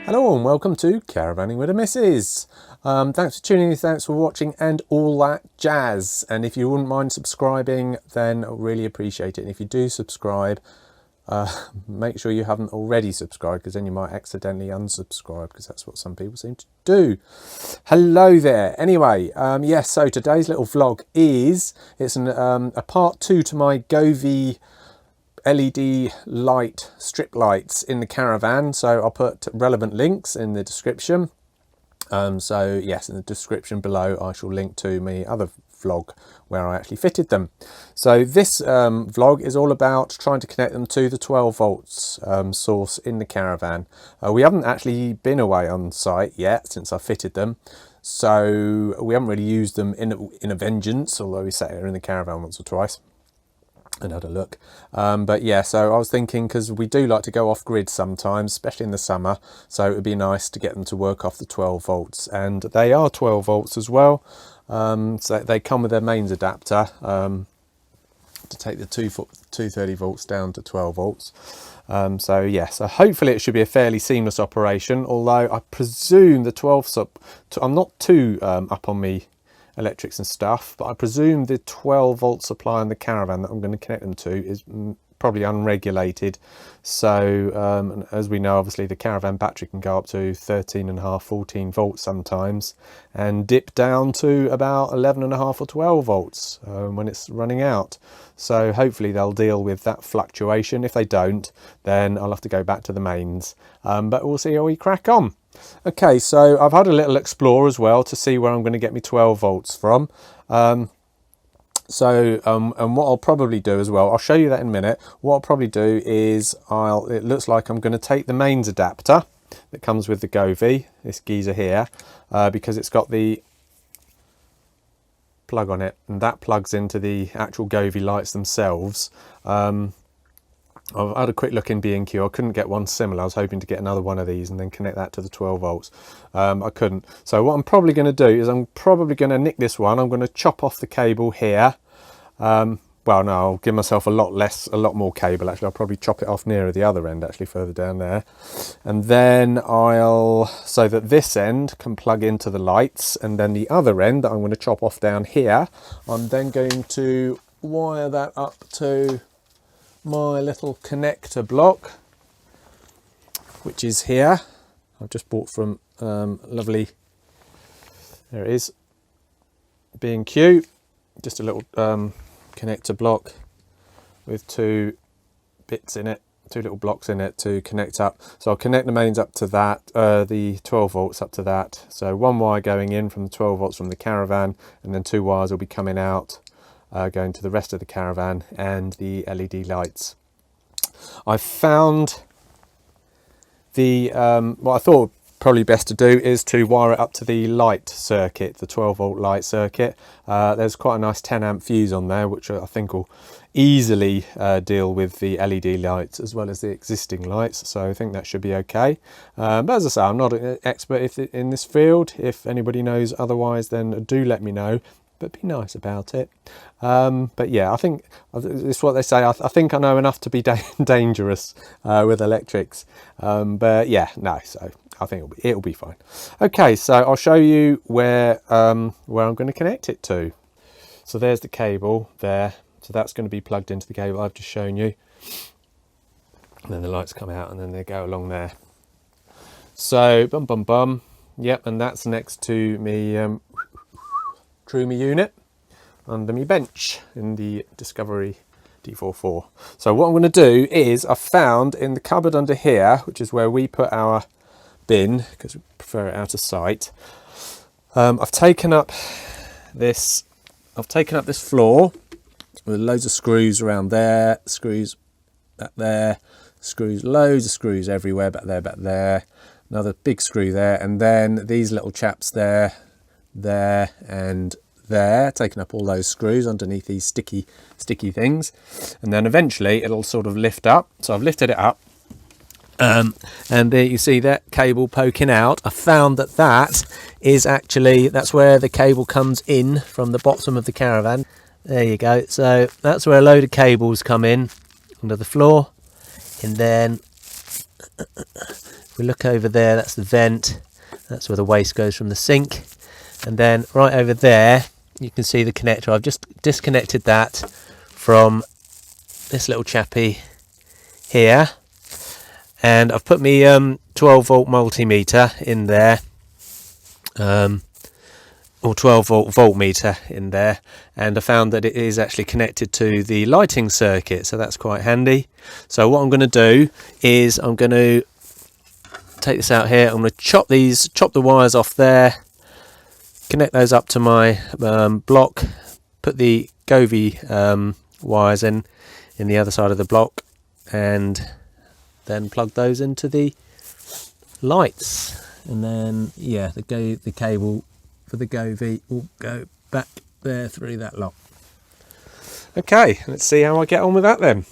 Hello and welcome to Caravanning with a Missus. Thanks for tuning in, thanks for watching and all that jazz. And if you wouldn't mind subscribing, then I'd really appreciate it. And if you do subscribe, make sure you haven't already subscribed, because then you might accidentally unsubscribe, because that's what some people seem to do. Hello there. Anyway, yes, so today's little vlog it's a part 2 to my Govee LED light strip lights in the caravan. So I'll put relevant links in the description. So yes, in the description below I shall link to my other vlog where I actually fitted them. So this vlog is all about trying to connect them to the 12 volts source in the caravan. We haven't actually been away on site yet since I fitted them, so we haven't really used them in a vengeance, although we sat here in the caravan once or twice and had a look. But yeah, so I was thinking, because we do like to go off grid sometimes, especially in the summer, so it would be nice to get them to work off the 12 volts, and they are 12 volts as well. So they come with their mains adapter to take the 230 volts down to 12 volts. So yeah, so hopefully it should be a fairly seamless operation, although I presume the 12 I'm not too up on me electrics and stuff, but I presume the 12 volt supply in the caravan that I'm going to connect them to is probably unregulated. So as we know, obviously the caravan battery can go up to 13.5, 14 volts sometimes, and dip down to about 11.5 or 12 volts when it's running out. So hopefully they'll deal with that fluctuation. If they don't, then I'll have to go back to the mains, but we'll see how we crack on. Okay, so I've had a little explore as well to see where I'm going to get me 12 volts from. And what I'll probably do as well, I'll show you that in a minute. What I'll probably do is it looks like I'm going to take the mains adapter that comes with the Govee, this geezer here, because it's got the plug on it, and that plugs into the actual Govee lights themselves. I've had a quick look in B&Q. I couldn't get one similar. I was hoping to get another one of these and then connect that to the 12 volts. I couldn't. So what I'm probably going to do is I'm probably going to nick this one. I'm going to chop off the cable here. Well, no, I'll give myself a lot more cable. Actually, I'll probably chop it off nearer the other end, actually further down there. And then so that this end can plug into the lights, and then the other end that I'm going to chop off down here, I'm then going to wire that up to my little connector block, which is here. I've just bought from lovely, there it is, B&Q, just a little connector block with two little blocks in it to connect up. So I'll connect the mains up to that, the 12 volts up to that. So one wire going in from the 12 volts from the caravan, and then 2 wires will be coming out going to the rest of the caravan and the LED lights. I found what I thought probably best to do is to wire it up to the light circuit, the 12 volt light circuit. There's quite a nice 10 amp fuse on there, which I think will easily deal with the LED lights as well as the existing lights, so I think that should be okay. But as I say, I'm not an expert in this field. If anybody knows otherwise, then do let me know, but be nice about it. But yeah, I think it's what they say. I think I know enough to be dangerous with electrics. But yeah, no, so I think it'll be fine. Okay, so I'll show you where I'm going to connect it to. So there's the cable there. So that's going to be plugged into the cable I've just shown you. And then the lights come out and then they go along there. So bum bum bum. Yep, and that's next to me Truma unit under my bench in the Discovery D4-4. So what I'm going to do is, I found in the cupboard under here, which is where we put our bin because we prefer it out of sight, I've taken up this floor with loads of screws around there, screws back there, loads of screws everywhere, back there, another big screw there, and then these little chaps there, and there, taking up all those screws underneath these sticky things, and then eventually it'll sort of lift up. So I've lifted it up, and there you see that cable poking out. I found that is actually, that's where the cable comes in from the bottom of the caravan. There you go. So that's where a load of cables come in under the floor, and then If we look over there, that's the vent. That's where the waste goes from the sink. And then right over there, you can see the connector. I've just disconnected that from this little chappy here. And I've put my 12 volt multimeter in there. Or 12 volt voltmeter in there, and I found that it is actually connected to the lighting circuit, so that's quite handy. So what I'm going to do is I'm going to take this out here. I'm going to chop the wires off there, connect those up to my block, put the Govee wires in the other side of the block, and then plug those into the lights. And then yeah, the cable for the Govee will go back there through that lock. Okay, let's see how I get on with that then.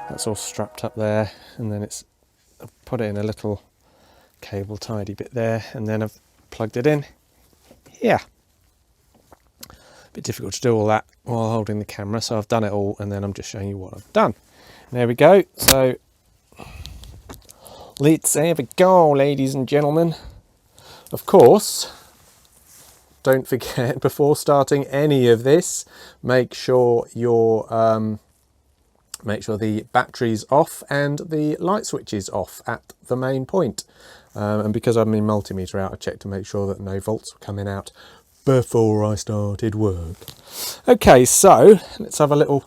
That's all strapped up there, and then I've put it in a little cable tidy bit there, and then I've plugged it in here. A bit difficult to do all that while holding the camera, so I've done it all, and then I'm just showing you what I've done. There we go. So let's have a go, ladies and gentlemen. Of course, don't forget, before starting any of this, make sure the battery's off and the light switch is off at the main point. And because I've my multimeter out, I checked to make sure that no volts were coming out before I started work. Okay, so let's have a little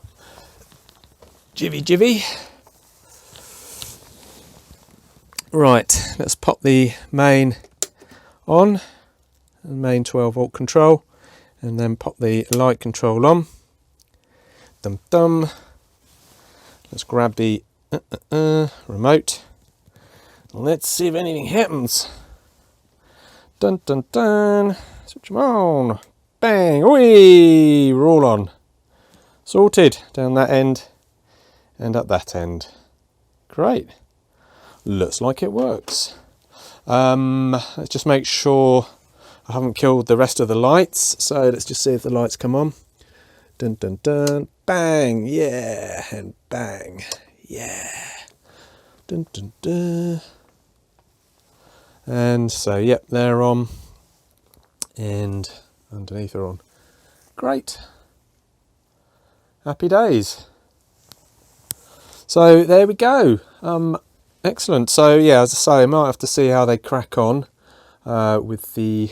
jivvy. Right, let's pop the main on, the main 12 volt control, and then pop the light control on. Dum dum. Let's grab the remote. Let's see if anything happens. Dun dun dun. Switch them on. Bang. Whee! We're all on. Sorted down that end and up that end. Great. Looks like it works. Let's just make sure I haven't killed the rest of the lights. So let's just see if the lights come on. Dun dun dun. Bang. Yeah. And bang. Yeah. Dun dun dun. And so, yep, they're on. And underneath are on. Great. Happy days. So there we go. Excellent. So yeah, as I say, I might have to see how they crack on with the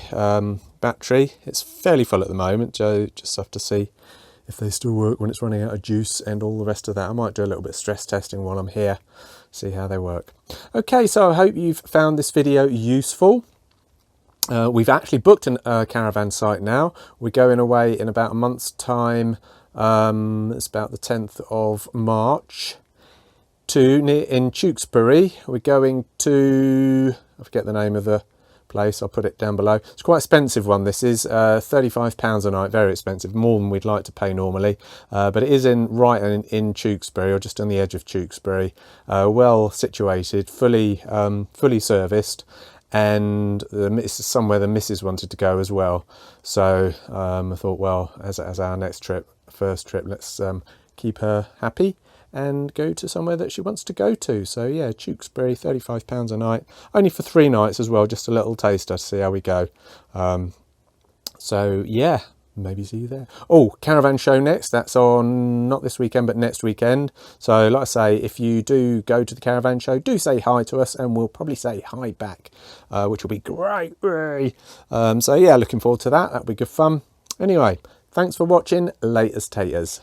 battery. It's fairly full at the moment, so just have to see if they still work when it's running out of juice and all the rest of that. I might do a little bit of stress testing while I'm here, see how they work. Okay, so I hope you've found this video useful. We've actually booked a caravan site now. We're going away in about a month's time. It's about the 10th of March in Tewkesbury. We're going to, I forget the name of the place, I'll put it down below. It's quite an expensive one. This is £35 a night, very expensive, more than we'd like to pay normally, but it is right in Tewkesbury, or just on the edge of Tewkesbury, well situated, fully serviced, and this is somewhere the missus wanted to go as well. So I thought, well, as our next trip, first trip, let's keep her happy and go to somewhere that she wants to go to. So yeah, Tewkesbury, £35 a night, only for 3 nights as well, just a little taster to see how we go. So yeah, maybe see you there. Oh, caravan show next, that's on not this weekend but next weekend. So like I say, if you do go to the caravan show, do say hi to us and we'll probably say hi back, which will be great. So yeah, looking forward to that. That'll be good fun. Anyway, thanks for watching. Laters taters.